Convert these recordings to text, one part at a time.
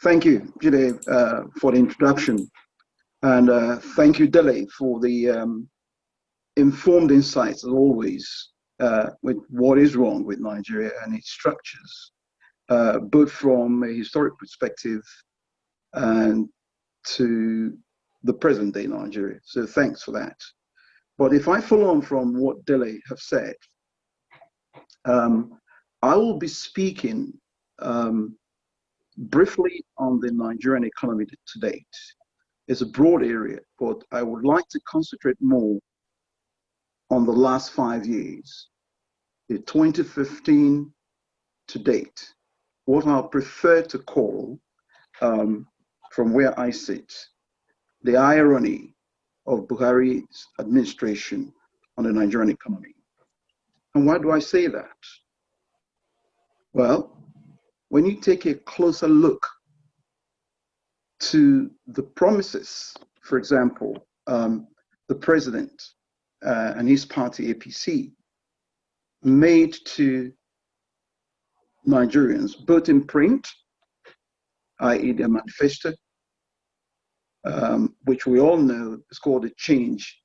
Thank you, Jide, for the introduction. And thank you, Dele, for the informed insights, as always, with what is wrong with Nigeria and its structures, both from a historic perspective and to the present day Nigeria. So thanks for that. But if I follow on from what Dele have said, I will be speaking briefly on the Nigerian economy to date. It's a broad area, but I would like to concentrate more on the last 5 years, the 2015 to date, what I prefer to call, from where I sit, the irony of Buhari's administration on the Nigerian economy. And why do I say that? Well, when you take a closer look to the promises, for example, the president and his party APC made to Nigerians, both in print, i.e. their manifesto, which we all know is called the Change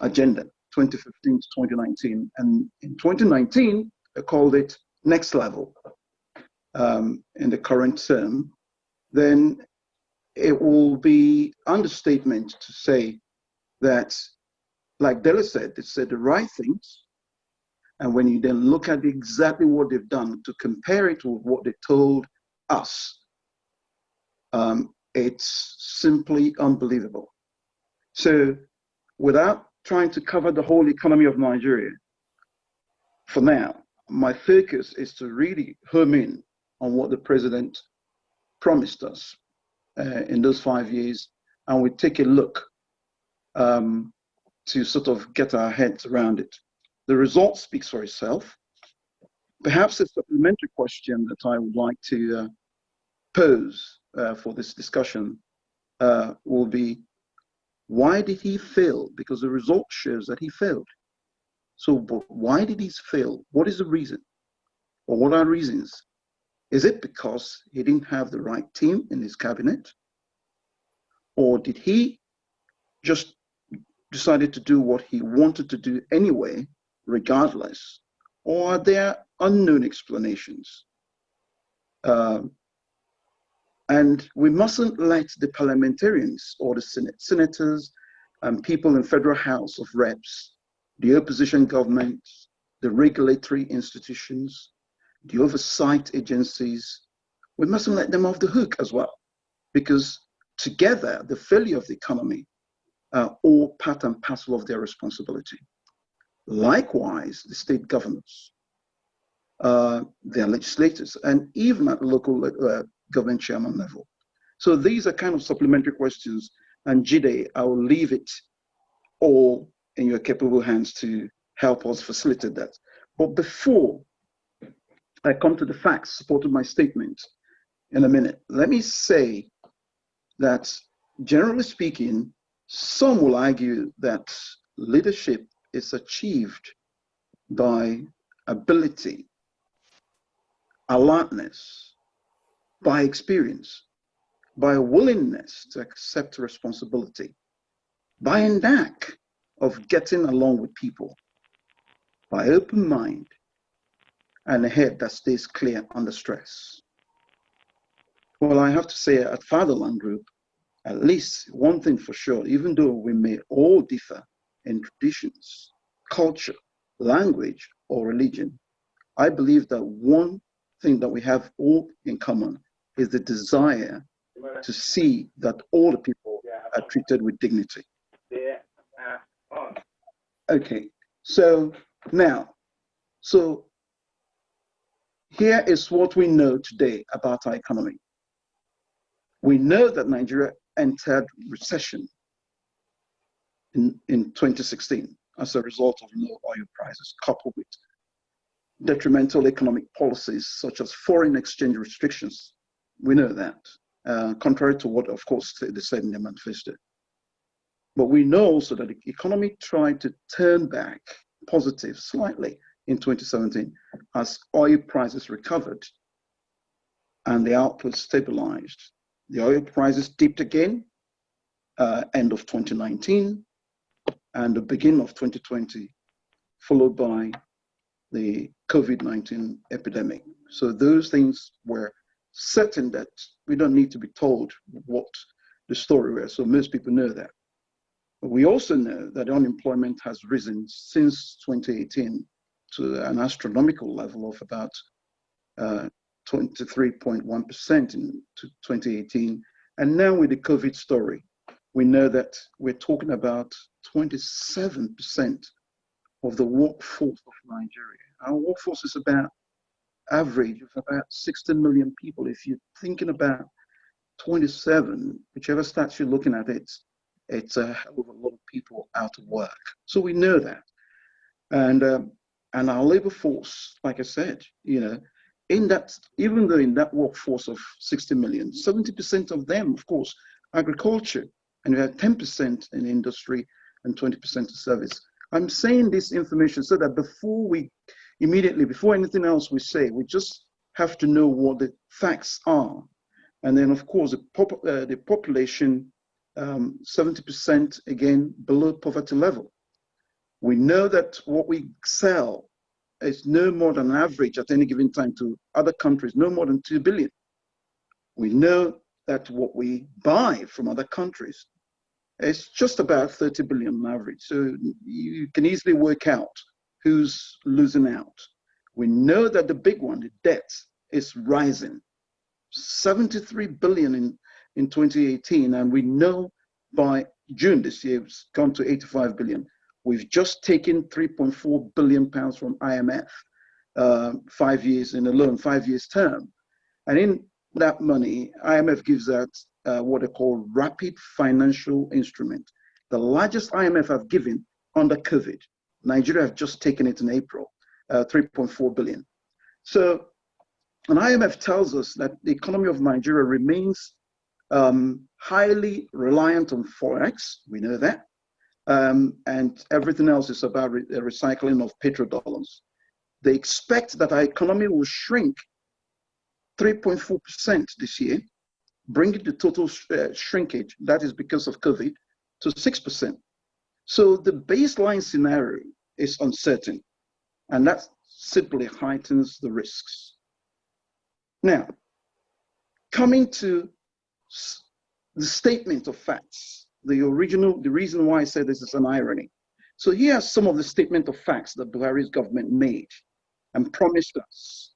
Agenda, 2015 to 2019. And in 2019, they called it Next Level. In the current term, then it will be understatement to say that, like Dele said, they said the right things. And when you then look at exactly what they've done to compare it with what they told us, it's simply unbelievable. So without trying to cover the whole economy of Nigeria, for now, my focus is to really home in on what the president promised us in those 5 years, and we take a look to sort of get our heads around it. The result speaks for itself. Perhaps a supplementary question that I would like to pose for this discussion will be, why did he fail? Because the result shows that he failed. So, but why did he fail? What is the reason? Or what are reasons? Is it because he didn't have the right team in his cabinet? Or did he just decided to do what he wanted to do anyway, regardless? Or are there unknown explanations? And we mustn't let the parliamentarians or the senators and people in Federal House of Reps, the opposition government, the regulatory institutions, the oversight agencies, we mustn't let them off the hook as well, because together the failure of the economy are all part and parcel of their responsibility. Likewise, the state governments, their legislators, and even at the local government chairman level. So these are kind of supplementary questions, and Jide, I will leave it all in your capable hands to help us facilitate that. But before I come to the facts supporting my statement in a minute, let me say that generally speaking, some will argue that leadership is achieved by ability, alertness, by experience, by a willingness to accept responsibility, by a knack of getting along with people, by open mind, and a head that stays clear under stress. Well, I have to say at Fatherland Group, at least one thing for sure, even though we may all differ in traditions, culture, language, or religion, I believe that one thing that we have all in common is the desire to see that all the people are treated with dignity. Okay, so now, here is what we know today about our economy. We know that Nigeria entered recession in 2016 as a result of low oil prices, coupled with detrimental economic policies such as foreign exchange restrictions. We know that, contrary to what, of course, they said in their manifesto. But we know also that the economy tried to turn back positive slightly in 2017 as oil prices recovered and the output stabilized. The oil prices dipped again end of 2019 and the beginning of 2020, followed by the COVID-19 epidemic. So those things were certain that we don't need to be told what the story was. So most people know that. But we also know that unemployment has risen since 2018 to an astronomical level of about 23.1% in 2018. And now with the COVID story, we know that we're talking about 27% of the workforce of Nigeria. Our workforce is about average of about 16 million people. If you're thinking about 27, whichever stats you're looking at, it's a hell of a lot of people out of work. So we know that. And our labor force, like I said, in that, even though in that workforce of 60 million, 70% of them, of course, agriculture, and we have 10% in industry and 20% in service. I'm saying this information so that before anything else we say, we just have to know what the facts are. And then, of course, the population, 70% again below poverty level. We know that what we sell is no more than average at any given time to other countries, no more than 2 billion. We know that what we buy from other countries is just about 30 billion on average. So you can easily work out who's losing out. We know that the big one, the debt, is rising. 73 billion in 2018, and we know by June this year it's gone to 85 billion. We've just taken 3.4 billion pounds from IMF, 5 years in a loan, 5 years term. And in that money, IMF gives out what they call rapid financial instrument. The largest IMF have given under COVID. Nigeria have just taken it in April, 3.4 billion. So an IMF tells us that the economy of Nigeria remains highly reliant on Forex, we know that, and everything else is about recycling of petrodollars. They expect that our economy will shrink 3.4% this year, bringing the total shrinkage, that is because of COVID, to 6%. So the baseline scenario is uncertain, and that simply heightens the risks. Now, coming to the statement of facts, the reason why I say this is an irony. So here are some of the statement of facts that Buhari's government made and promised us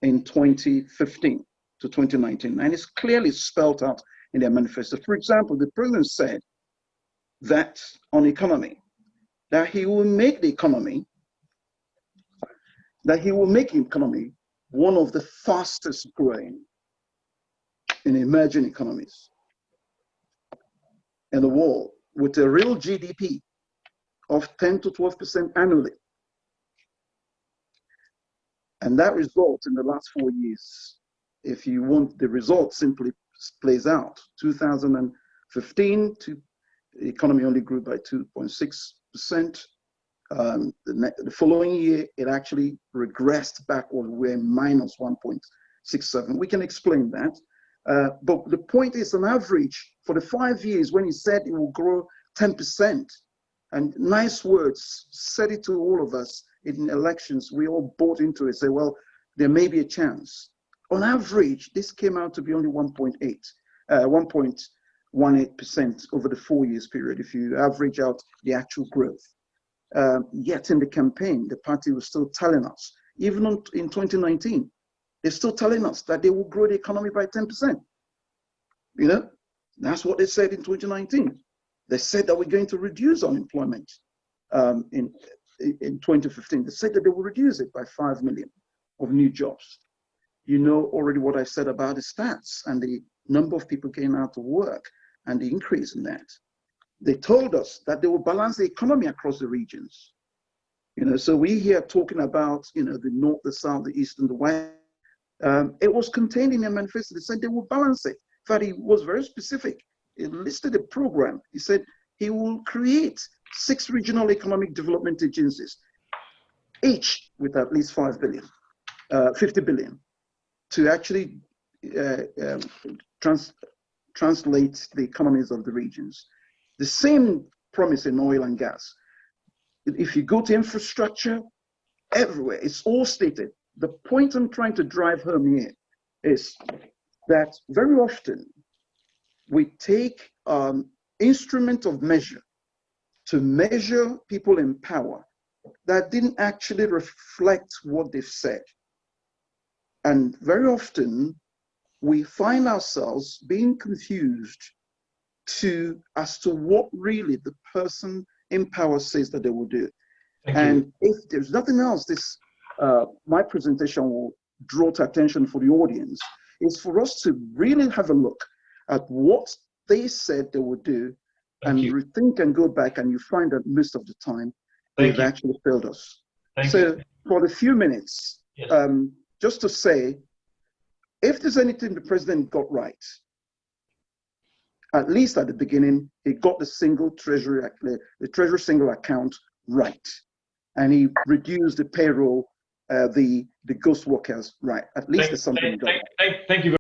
in 2015 to 2019, and it's clearly spelled out in their manifesto. For example, the president said that on economy, that he will make the economy one of the fastest growing in emerging economies in the world, with a real GDP of 10 to 12% annually. And that result in the last 4 years, if you want the result, simply plays out. 2015, the economy only grew by 2.6%. The following year, it actually regressed backward. We're minus 1.67. We can explain that. But the point is, on average, for the 5 years, when he said it will grow 10%, and nice words, said it to all of us in elections, we all bought into it, say, well, there may be a chance. On average, this came out to be only 1.18% over the 4 years period, if you average out the actual growth. Yet in the campaign, the party was still telling us, even in 2019, they're still telling us that they will grow the economy by 10%. That's what they said in 2019. They said that we're going to reduce unemployment in 2015. They said that they will reduce it by 5 million of new jobs. You know already what I said about the stats and the number of people getting out of work and the increase in that. They told us that they will balance the economy across the regions. So we here talking about, the north, the south, the east, and the west. It was contained in their manifesto. They said they will balance it. In fact, he was very specific. He listed a program. He said he will create 6 regional economic development agencies. each with at least 5 billion, 50 billion, to actually translate the economies of the regions. The same promise in oil and gas. If you go to infrastructure, everywhere, it's all stated. The point I'm trying to drive home here is that very often we take an instrument of measure to measure people in power that didn't actually reflect what they've said. And very often we find ourselves being confused as to what really the person in power says that they will do. And if there's nothing else, my presentation will draw to attention for the audience, is for us to really have a look at what they said they would do and rethink and go back, and you find that most of the time they've actually failed us. So for the few minutes, just to say, if there's anything the president got right, at least at the beginning, he got the treasury single account right. And he reduced the payroll, the ghost workers right. At least there's something done. Thank you.